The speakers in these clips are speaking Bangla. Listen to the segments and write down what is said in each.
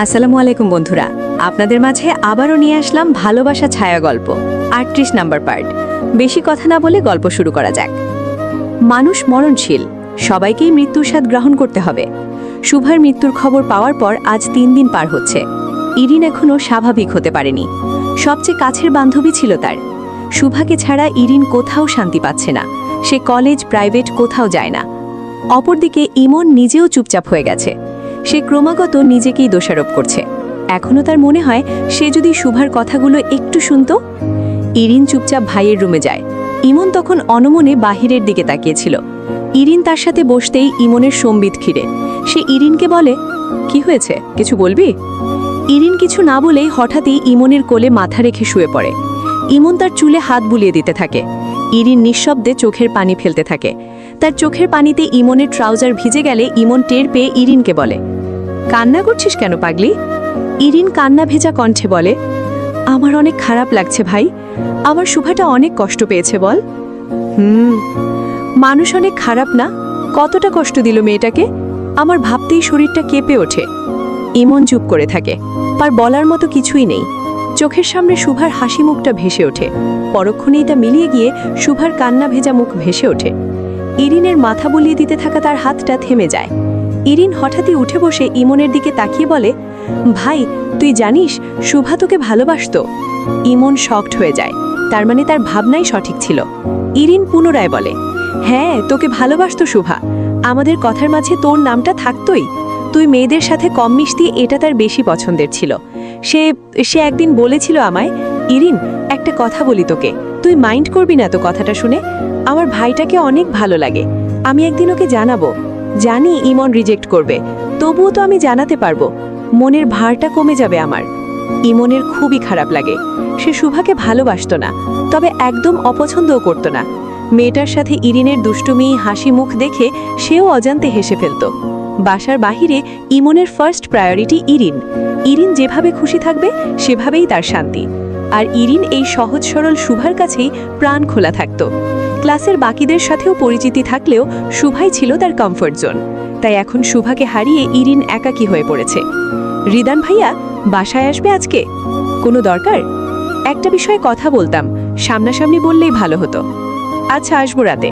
আসসালামু আলাইকুম বন্ধুরা, আপনাদের মাঝে আবারও নিয়ে আসলাম ভালোবাসা ছায়া গল্প ৩৮ নাম্বার পার্ট। বেশি কথা না বলে গল্প শুরু করা যাক। মানুষ মরণশীল, সবাইকেই মৃত্যুর স্বাদ গ্রহণ করতে হবে। শুভার মৃত্যুর খবর পাওয়ার পর আজ ৩ দিন পার হচ্ছে। ইরিন এখনও স্বাভাবিক হতে পারেনি। সবচেয়ে কাছের বান্ধবী ছিল তার। শুভাকে ছাড়া ইরিন কোথাও শান্তি পাচ্ছে না। সে কলেজ, প্রাইভেট কোথাও যায় না। অপরদিকে ইমন নিজেও চুপচাপ হয়ে গেছে। সে ক্রমাগত নিজেকেই দোষারোপ করছে। এখনও তার মনে হয় সে যদি শুভার কথাগুলো একটু শুনত। ইরিন চুপচাপ ভাইয়ের রুমে যায়। ইমন তখন অনমনে বাহিরের দিকে তাকিয়েছিল। ইরিন তার সাথে বসতেই ইমনের সম্বিত ঘিরে। সে ইরিনকে বলে, কি হয়েছে, কিছু বলবি? ইরিন কিছু না বলেই হঠাৎই ইমনের কোলে মাথা রেখে শুয়ে পড়ে। ইমন তার চুলে হাত বুলিয়ে দিতে থাকে। ইরিন নিঃশব্দে চোখের পানি ফেলতে থাকে। তার চোখের পানিতে ইমনের ট্রাউজার ভিজে গেলে ইমন টের পেয়ে ইরিনকে বলে, কান্না করছিস কেন পাগলি? ইরিন কান্না ভেজা কণ্ঠে বলে, আমার অনেক খারাপ লাগছে ভাই। আমার শুভাটা অনেক কষ্ট পেয়েছে বল। মানুষ অনেক খারাপ না? কতটা কষ্ট দিল মেয়েটাকে। আমার ভাবতেই শরীরটা কেঁপে ওঠে। ইমন চুপ করে থাকে। আর বলার মতো কিছুই নেই। চোখের সামনে শুভার হাসি মুখটা ভেসে ওঠে। পরক্ষণেই তা মিলিয়ে গিয়ে শুভার কান্না ভেজা মুখ ভেসে ওঠে। ইরিনের মাথা বুলিয়ে দিতে থাকা তার হাতটা থেমে যায়। ইরিন হঠাৎই উঠে বসে ইমনের দিকে তাকিয়ে বলে, ভাই তুই জানিস শুভা তোকে ভালোবাসত। ইমন শকড হয়ে যায়। তার মানে তার ভাবনাই সঠিক ছিল। ইরিন পুনরায় বলে, হ্যাঁ তোকে ভালোবাসত শুভা। আমাদের কথার মাঝে তোর নামটা থাকতই। তুই মেয়েদের সাথে কম মিশতি, এটা তার বেশি পছন্দের ছিল। সে একদিন বলেছিল আমায়, ইরিন একটা কথা বলি তোকে, তুই মাইন্ড করবি না তো কথাটা শুনে? আমার ভাইটাকে অনেক ভালো লাগে। আমি একদিন ওকে জানাবো। জানি ইমন রিজেক্ট করবে, তবুও তো আমি জানাতে পারবো। মনের ভারটা কমে যাবে আমার। ইমনের খুবই খারাপ লাগে। সে শুভাকে ভালোবাসত না, তবে একদম অপছন্দও করত না। মেয়েটার সাথে ইরিনের দুষ্টুমি, হাসি মুখ দেখে সেও অজান্তে হেসে ফেলত। বাসার বাহিরে ইমনের ফার্স্ট প্রায়োরিটি ইরিন। ইরিন যেভাবে খুশি থাকবে সেভাবেই তার শান্তি। আর ইরিন এই সহজ সরল শুভার কাছেই প্রাণ খোলা থাকত। ক্লাসের বাকিদের সাথেও পরিচিতি থাকলেও শুভাই ছিল তার কমফর্ট জোন। তাই এখন শুভাকে হারিয়ে ইরিন একাকী হয়ে পড়েছে। রিদান ভাইয়া বাসায় আসবে আজকে? কোনো দরকার? একটা বিষয়ে কথা বলতাম, সামনাসামনি বললেই ভালো হতো। আচ্ছা আসবো রাতে।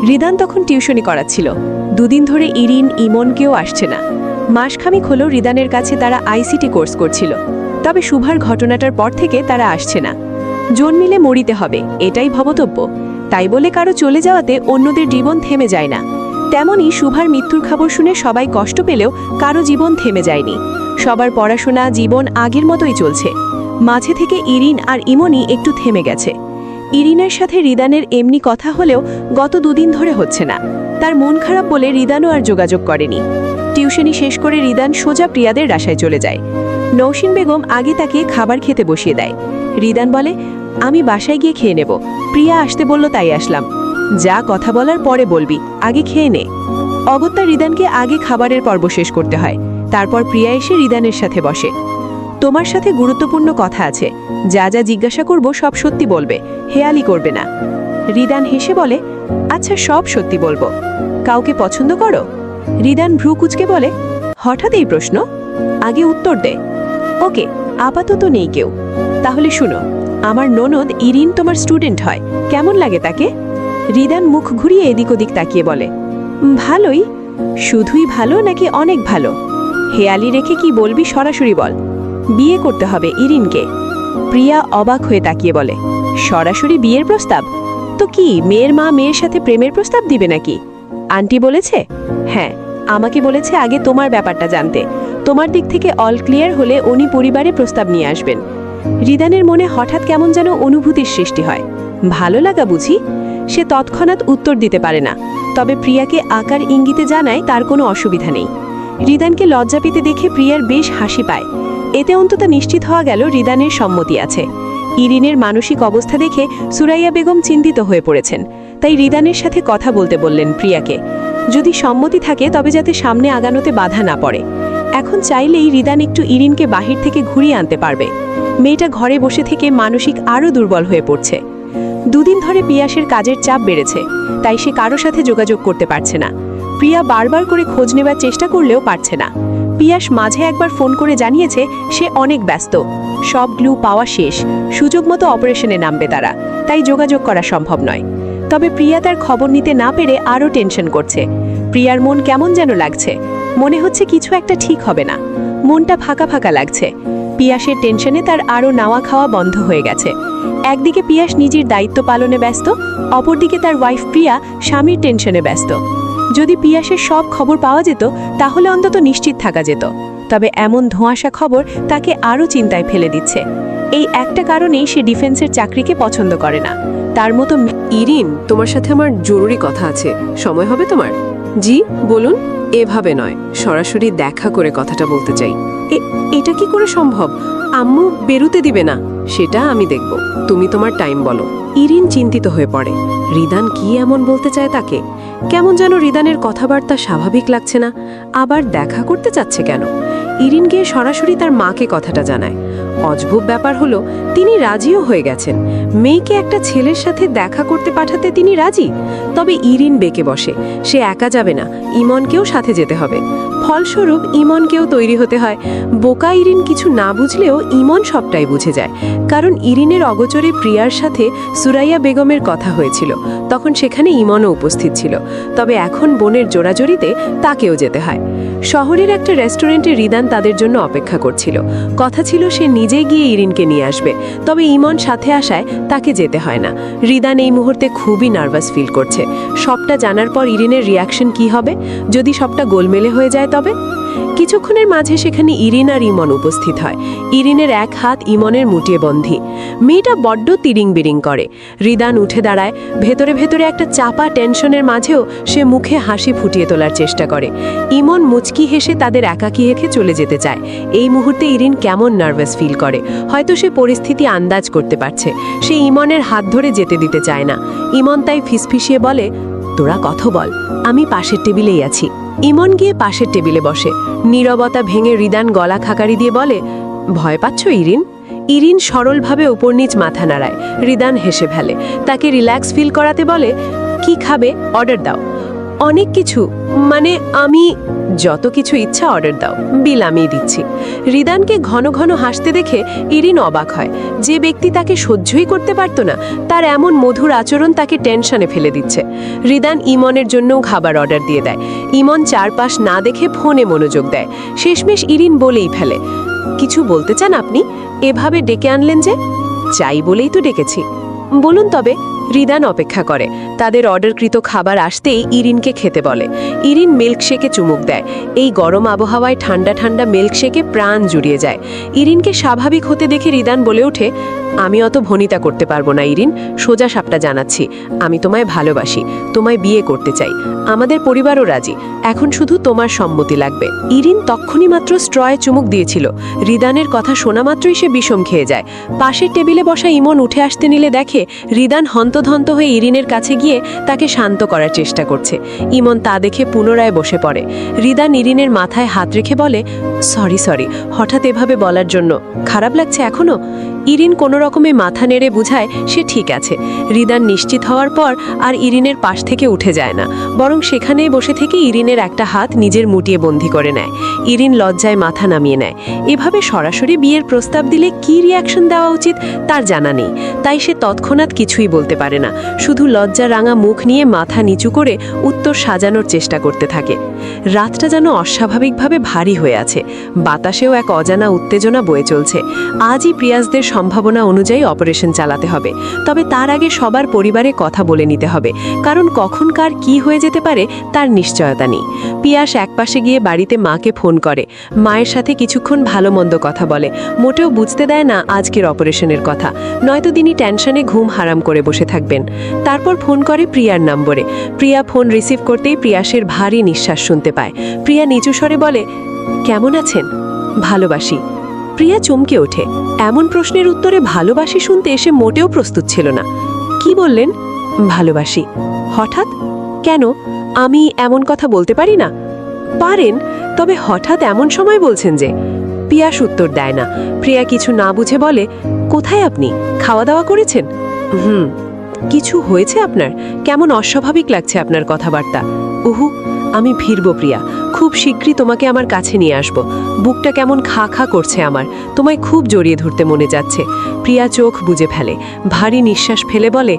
রিদান তখন টিউশনি করাচ্ছিল। 2 দিন ধরে ইরিন, ইমন কেউ আসছে না। মাসখানেক হলো রিদানের কাছে তারা আইসিটি কোর্স করছিল। তবে শুভার ঘটনাটার পর থেকে তারা আসছে না। জোন মিলে মরিতে হবে, এটাই ভবতব্য। তাই বলে কারো চলে যাওয়াতে অন্যদের জীবন থেমে যায় না। তেমনি শুভার মৃত্যুর খবর শুনে সবাই কষ্ট পেলেও কারো জীবন থেমে যায়নি। সবার পড়াশোনা, জীবন আগের মতোই চলছে। মাঝে থেকে ইরিন আর ইমনই একটু থেমে গেছে। ইরিনের সাথে রিদানের এমনি কথা হলেও গত 2 দিন ধরে হচ্ছে না। তার মন খারাপ বলে রিদানও আর যোগাযোগ করেনি। টিউশনি শেষ করে রিদান সোজা প্রিয়াদের বাসায় চলে যায়। নৌশিন বেগম আগে তাকে খাবার খেতে বসিয়ে দেয়। রিদান বলে, আমি বাসায় গিয়ে খেয়ে নেব। প্রিয়া আসতে বলল তাই আসলাম। যা কথা বলার পরে বলবি, আগে খেয়ে নে। অগত্যা রিদানকে আগে খাবারের পর্ব শেষ করতে হয়। তারপর প্রিয়া এসে রিদানের সাথে বসে। তোমার সাথে গুরুত্বপূর্ণ কথা আছে। যা যা জিজ্ঞাসা করব সব সত্যি বলবে, হেয়ালি করবে না। রিদান হেসে বলে, আচ্ছা সব সত্যি বলবো। কাউকে পছন্দ করো? রিদান ভ্রু কুচকে বলে, হঠাৎ এই প্রশ্ন? আগে উত্তর দে। ওকে, আপাতত নেই কেউ। তাহলে শুনো, আমার ননদ ইরিন তোমার স্টুডেন্ট হয়, কেমন লাগে তাকে? রিদান মুখ ঘুরিয়ে এদিক ওদিক তাকিয়ে বলে, ভালোই। শুধুই ভালো নাকি অনেক ভালো? হেয়ালি রেখে কি বলবি সরাসরি বল। বিয়ে করতে হবে ইরিনকে। প্রিয়া অবাক হয়ে তাকিয়ে বলে, সরাসরি বিয়ের প্রস্তাব? তো কি মেয়ের মা মেয়ের সাথে প্রেমের প্রস্তাব দিবে নাকি? আন্টি বলেছে? হ্যাঁ, আমাকে বলেছে আগে তোমার ব্যাপারটা জানতে। তোমার দিক থেকে অল ক্লিয়ার হলে উনি পরিবারে প্রস্তাব নিয়ে আসবেন। রিদানের মনে হঠাৎ কেমন যেন অনুভূতির সৃষ্টি হয়। ভালো লাগা বুঝি? সে তৎক্ষণাৎ উত্তর দিতে পারে না। তবে প্রিয়াকে আকার ইঙ্গিতে জানায় তার কোনো অসুবিধা নেই। রিদানকে লজ্জা পেতে দেখে প্রিয়ার বেশ হাসি পায়। এতে অন্তত নিশ্চিত হওয়া গেল রিদানের সম্মতি আছে। ইরিনের মানসিক অবস্থা দেখে সুরাইয়া বেগম চিন্তিত হয়ে পড়েছেন। তাই রিদানের সাথে কথা বলতে বললেন প্রিয়াকে। যদি সম্মতি থাকে তবে যাতে সামনে আগানোতে বাধা না পড়ে। এখন চাইলেই রিদান একটু ইরিনকে বাহির থেকে ঘুরিয়ে আনতে পারবে। মেয়েটা ঘরে বসে থেকে মানসিক আরও দুর্বল হয়ে পড়ছে। 2 দিন ধরে পিয়াসের কাজের চাপ বেড়েছে, তাই সে কারো সাথে যোগাযোগ করতে পারছে না। প্রিয়া বারবার করে খোঁজ নেবার চেষ্টা করলেও পারছে না। পিয়াস মাঝে একবার ফোন করে জানিয়েছে সে অনেক ব্যস্ত, সব গ্লু পাওয়া শেষ, সুযোগ মতো অপারেশনে নামবে তারা, তাই যোগাযোগ করা সম্ভব নয়। তবে প্রিয়া তার খবর নিতে না পেরে আরও টেনশন করছে। প্রিয়ার মন কেমন যেন লাগছে, মনে হচ্ছে কিছু একটা ঠিক হবে না, মনটা ফাঁকা ফাঁকা লাগছে। পিয়াসের টেনশনে তার আরও নাওয়া খাওয়া বন্ধ হয়ে গেছে। একদিকে পিয়াস নিজের দায়িত্ব পালনে ব্যস্ত, অপরদিকে তার ওয়াইফ প্রিয়া স্বামীর টেনশনে ব্যস্ত। যদি পিয়াসের সব খবর পাওয়া যেত তাহলে অন্তত নিশ্চিত থাকা যেত, তবে এমন ধোঁয়াশা খবর তাকে আরও চিন্তায় ফেলে দিচ্ছে। এই একটা কারণেই সে ডিফেন্সের চাকরিকে পছন্দ করে না। তার মতো ইরিন, তোমার সাথে আমার জরুরি কথা আছে, সময় হবে তোমার? জি বলুন। এভাবে নয়, সরাসরি দেখা করে কথাটা বলতে চাই। এটা কি করে সম্ভব? আম্মু বেরুতে দিবে না। সেটা আমি দেখব, তুমি তোমার টাইম বলো। ইরিন চিন্তিত হয়ে পড়ে। রিদান কি এমন বলতে চায় তাকে? কেমন যেন রিদানের কথাবার্তা স্বাভাবিক লাগছে না। আবার দেখা করতে চাচ্ছে কেন? ইরিন গিয়ে সরাসরি তার মাকে কথাটা জানায়। অদ্ভুত ব্যাপার হলো, তিনি রাজিও হয়ে গেছেন। মেয়েকে একটা ছেলের সাথে দেখা করতে পাঠাতে তিনি রাজি। তবে ইরিন বেঁকে বসে, সে একা যাবে না, ইমনকেও সাথে যেতে হবে। ফলস্বরূপ ইমনকেও তৈরি হতে হয়। বোকা ইরিন কিছু না বুঝলেও ইমন সবটাই বুঝে যায়, কারণ ইরিনের অগোচরে প্রিয়ার সাথে সুরাইয়া বেগমের কথা হয়েছিল, তখন সেখানে ইমনও উপস্থিত ছিল। তবে এখন বোনের জোড়াজড়িতে তাকেও যেতে হয়। শহরের একটা রেস্টুরেন্টে রিদান তাদের জন্য অপেক্ষা করছিল। কথা ছিল সে নিজে গিয়ে ইরিনকে নিয়ে আসবে, তবে ইমন সাথে আসায় তাকে যেতে হয় না। রিদান এই মুহূর্তে খুবই নার্ভাস ফিল করছে। সবটা জানার পর ইরিনের রিয়াকশন কি হবে? যদি সবটা গোলমেলে হয়ে যায় তবে? কিছুক্ষণের মাঝে সেখানে ইরিন আর ইমন উপস্থিত হয়। ইরিনের এক হাত ইমনের মুটিয়ে বন্ধি। মেয়েটা বড্ড তিরিং বিরিং করে। রিদান উঠে দাঁড়ায়। ভেতরে ভেতরে একটা চাপা টেনশনের মাঝেও সে মুখে হাসি ফুটিয়ে তোলার চেষ্টা করে। ইমন মুচকি হেসে তাদের একাকী রেখে চলে যেতে চায়। এই মুহূর্তে ইরিন কেমন নার্ভাস ফিল করে, হয়তো সে পরিস্থিতি আন্দাজ করতে পারছে। সে ইমনের হাত ধরে যেতে দিতে চায় না। ইমন তাই ফিসফিসিয়ে বলে, তোরা কথা বল, আমি পাশের টেবিলেই আছি। ইমন গিয়ে পাশের টেবিলে বসে। নীরবতা ভেঙে রিদান গলা খাকারি দিয়ে বলে, ভয় পাচ্ছ ইরিন? ইরিন সরলভাবে উপর নিচ মাথা নাড়ায়। রিদান হেসে ফেলে, তাকে রিল্যাক্স ফিল করাতে বলে, কি খাবে? অর্ডার দাও। অনেক কিছু, মানে আমি যত কিছু ইচ্ছা অর্ডার দাও, বিল আমিই দিচ্ছি। রিদানকে ঘন ঘন হাসতে দেখে ইরিন অবাক হয়। যে ব্যক্তি তাকে সহ্যই করতে পারত না, তার এমন মধুর আচরণ তাকে টেনশনে ফেলে দিচ্ছে। রিদান ইমনের জন্যও খাবার অর্ডার দিয়ে দেয়। ইমন চারপাশ না দেখে ফোনে মনোযোগ দেয়। শেষমেশ ইরিন বলেই ফেলে, কিছু বলতে চান আপনি? এভাবে ডেকে আনলেন যে? চাই বলেই তো ডেকেছি। বলুন তবে। রিদান অপেক্ষা করে। তাদের অর্ডারকৃত খাবার আসতেই ইরিনকে খেতে বলে। ইরিন মিল্কশেকে চুমুক দেয়। এই গরম আবহাওয়ায় ঠান্ডা ঠান্ডা মিল্কশেকে প্রাণ জুড়িয়ে যায়। ইরিনকে স্বাভাবিক হতে দেখে রিদান বলে ওঠে, আমি অত ভনিতা করতে পারবো না ইরিন, সোজা সাপটা জানাচ্ছি, আমি তোমায় ভালোবাসি, তোমায় বিয়ে করতে চাই, আমাদের পরিবারও রাজি, এখন শুধু তোমার সম্মতি লাগবে। ইরিন তক্ষুনি মাত্র স্ট্রয়ে চুমুক দিয়েছিল। রিদানের কথা শোনা মাত্রই সে বিষম খেয়ে যায়। পাশের টেবিলে বসা ইমন উঠে আসতে নিলে দেখে রিদান হন্তধন্ত হয়ে ইরিনের কাছে গিয়ে তাকে শান্ত করার চেষ্টা করছে। ইমন তা দেখে পুনরায় বসে পড়ে। রিদান ইরিনের মাথায় হাত রেখে বলে, সরি, হঠাৎ এভাবে বলার জন্য, খারাপ লাগছে এখনো? ইরিন কোনো রকমে মাথা নেড়ে বুঝায় সে ঠিক আছে। রিদান নিশ্চিত হওয়ার পর আর ইরিনের পাশ থেকে উঠে যায় না, বরং সেখানেই বসে থেকে ইরিনের একটা হাত নিজের মুটিয়ে বন্দি করে নেয়। ইরিন লজ্জায় মাথা নামিয়ে নেয়। এভাবে সরাসরি বিয়ের প্রস্তাব দিলে কি রিয়াকশন দেওয়া উচিত তার জানা নেই, তাই সে তৎক্ষণাৎ কিছুই বলতে পারে না। শুধু লজ্জা রাঙা মুখ নিয়ে মাথা নিচু করে উত্তর সাজানোর চেষ্টা করতে থাকে। রাতটা যেন অস্বাভাবিকভাবে ভারী হয়ে আছে। বাতাসেও এক অজানা উত্তেজনা বয়ে চলছে। আজই প্রিয়াসদের সম্ভাবনা অনুযায়ী অপারেশন চালাতে হবে, তবে তার আগে সবার পরিবারে কথা বলে নিতে হবে, কারণ কখন কার কি হয়ে যেতে পারে তার নিশ্চয়তা নেই। পিয়াস একপাশে গিয়ে বাড়িতে মাকে ফোন করে। মায়ের সাথে কিছুক্ষণ ভালো মন্দ কথা বলে। মোটেও বুঝতে দেয় না আজকের অপারেশনের কথা, নয়তো তিনি টেনশনে ঘুম হারাম করে বসে থাকবেন। তারপর ফোন করে প্রিয়ার নম্বরে। প্রিয়া ফোন রিসিভ করতেই প্রিয়াসের ভারী নিঃশ্বাস শুনতে পায়। প্রিয়া নিচু স্বরে বলে, কেমন আছেন? ভালোবাসি। প্রিয়া চমকে ওঠে। এমন প্রশ্নের উত্তরে ভালোবাসি শুনতে এসে মোটেও প্রস্তুত ছিল না। কি বললেন? ভালোবাসি। হঠাৎ? কেন? আমি এমন কথা বলতে পারি না? পারেন, তবে হঠাৎ এমন সময় বলছেন যে? পিয়াস উত্তর দেয় না। প্রিয়া কিছু না বুঝে বলে, কোথায় আপনি? খাওয়া দাওয়া করেছেন? কিছু হয়েছে আপনার? কেমন অস্বাভাবিক লাগছে আপনার কথাবার্তা। উহু, আমি ফিরব প্রিয়া, খুব শীঘ্রই তোমাকে আমার কাছে নিয়ে আসব। বুকটা কেমন খা খা করছে আমার, তোমায় খুব জড়িয়ে ধরতে মনে যাচ্ছে। প্রিয়া চোখ বুজে ফেলে, ভারী নিঃশ্বাস ফেলে বলে,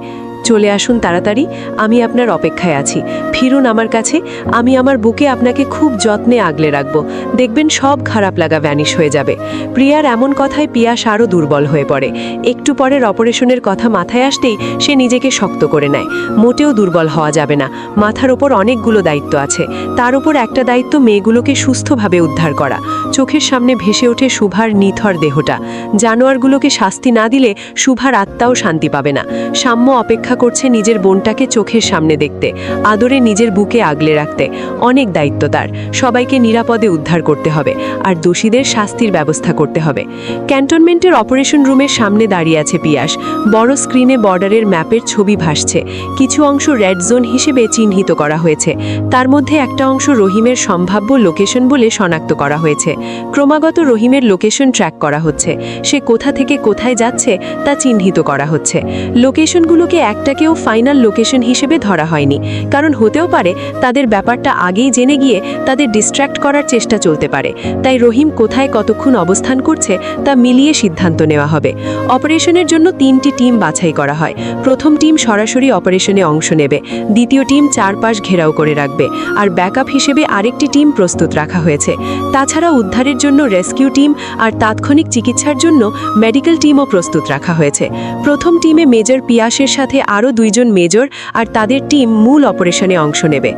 চলে আসুন তাড়াতাড়ি, আমি আপনার অপেক্ষায় আছি। ফিরুন আমার কাছে, আমি আমার বুকে আপনাকে খুব যত্নে আগলে রাখব। দেখবেন সব খারাপ লাগা ভ্যানিশ হয়ে যাবে। প্রিয়ার এমন কথায় পিয়াস আরও দুর্বল হয়ে পড়ে। একটু পরের অপারেশনের কথা মাথায় আসতেই সে নিজেকে শক্ত করে নেয়। মোটেও দুর্বল হওয়া যাবে না, মাথার ওপর অনেকগুলো দায়িত্ব আছে। তার উপর একটা দায়িত্ব মেয়েগুলোকে সুস্থভাবে উদ্ধার করা। চোখের সামনে ভেসে ওঠে শুভার নিথর দেহটা। জানোয়ারগুলোকে শাস্তি না দিলে শুভার আত্মাও শান্তি পাবে না। সাম্য অপেক্ষা করছে নিজের বোনটাকে চোখের সামনে দেখতে, আদরে নিজের বুকে আগলে রাখতে। অনেক দায়িত্ব তার, সবাইকে নিরাপদে উদ্ধার করতে হবে, আর দোষীদের শাস্তির ব্যবস্থা করতে হবে। ক্যান্টনমেন্টের অপারেশন রুমের সামনে দাঁড়িয়ে আছে পিয়াস। বড় স্ক্রিনে বর্ডারের ম্যাপের ছবি ভাসছে। কিছু অংশ রেড জোন হিসেবে চিহ্নিত করা হয়েছে। তার মধ্যে একটা অংশ রহিমের সম্ভাব্য লোকেশন বলে শনাক্ত করা হয়েছে। ক্রমাগত রহিমের লোকেশন ট্র্যাক করা হচ্ছে। সে কোথা থেকে কোথায় যাচ্ছে তা চিহ্নিত করা হচ্ছে। লোকেশনগুলোকে একটাকেও ফাইনাল লোকেশন হিসেবে ধরা হয়নি, কারণ হতেও পারে তাদের ব্যাপারটা আগেই জেনে গিয়ে তাদের ডিস্ট্র্যাক্ট করার চেষ্টা চলতে পারে। তাই রহিম কোথায় কতক্ষণ অবস্থান করছে তা মিলিয়ে সিদ্ধান্ত নেওয়া হবে। অপারেশনের জন্য 3টি টিম বাছাই করা হয়। প্রথম টিম সরাসরি অপারেশনে অংশ নেবে, দ্বিতীয় টিম চারপাশ ঘেরাও করে রাখবে, আর ব্যাকআপ হিসেবে আরেকটি টিম প্রস্তুত রাখা হয়েছে। তাছাড়া উদ্ধারের জন্য রেস্কিউ টিম আর তাৎক্ষণিক চিকিৎসার জন্য মেডিকেল টিমও প্রস্তুত রাখা হয়েছে। প্রথম টিমে মেজর পিয়াসের সাথে আরও 2 জন মেজর আর তাদের টিম মূল অপারেশনে অংশ নেবে।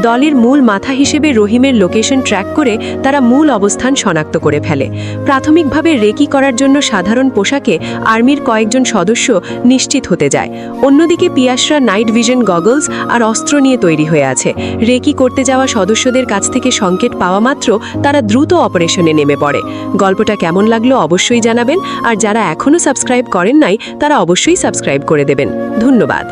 দলের মূল মাথা হিসেবে রহিমের লোকেশন ট্র্যাক করে তারা মূল অবস্থান শনাক্ত করে ফেলে। প্রাথমিকভাবে রেকি করার জন্য সাধারণ পোশাকে আর্মির কয়েকজন সদস্য নিশ্চিত হতে যায়। অন্যদিকে পিয়াসরা নাইট ভিশন গগলস আর অস্ত্র নিয়ে তৈরি হয়ে আছে। রেকি করতে যাওয়া সদস্যদের কাছ থেকে সংকেত পাওয়া মাত্র তারা দ্রুত অপারেশনে নেমে পড়ে। গল্পটা কেমন লাগলো অবশ্যই জানাবেন, আর যারা এখনও সাবস্ক্রাইব করেন নাই তারা অবশ্যই সাবস্ক্রাইব করে দেবেন। ধন্যবাদ।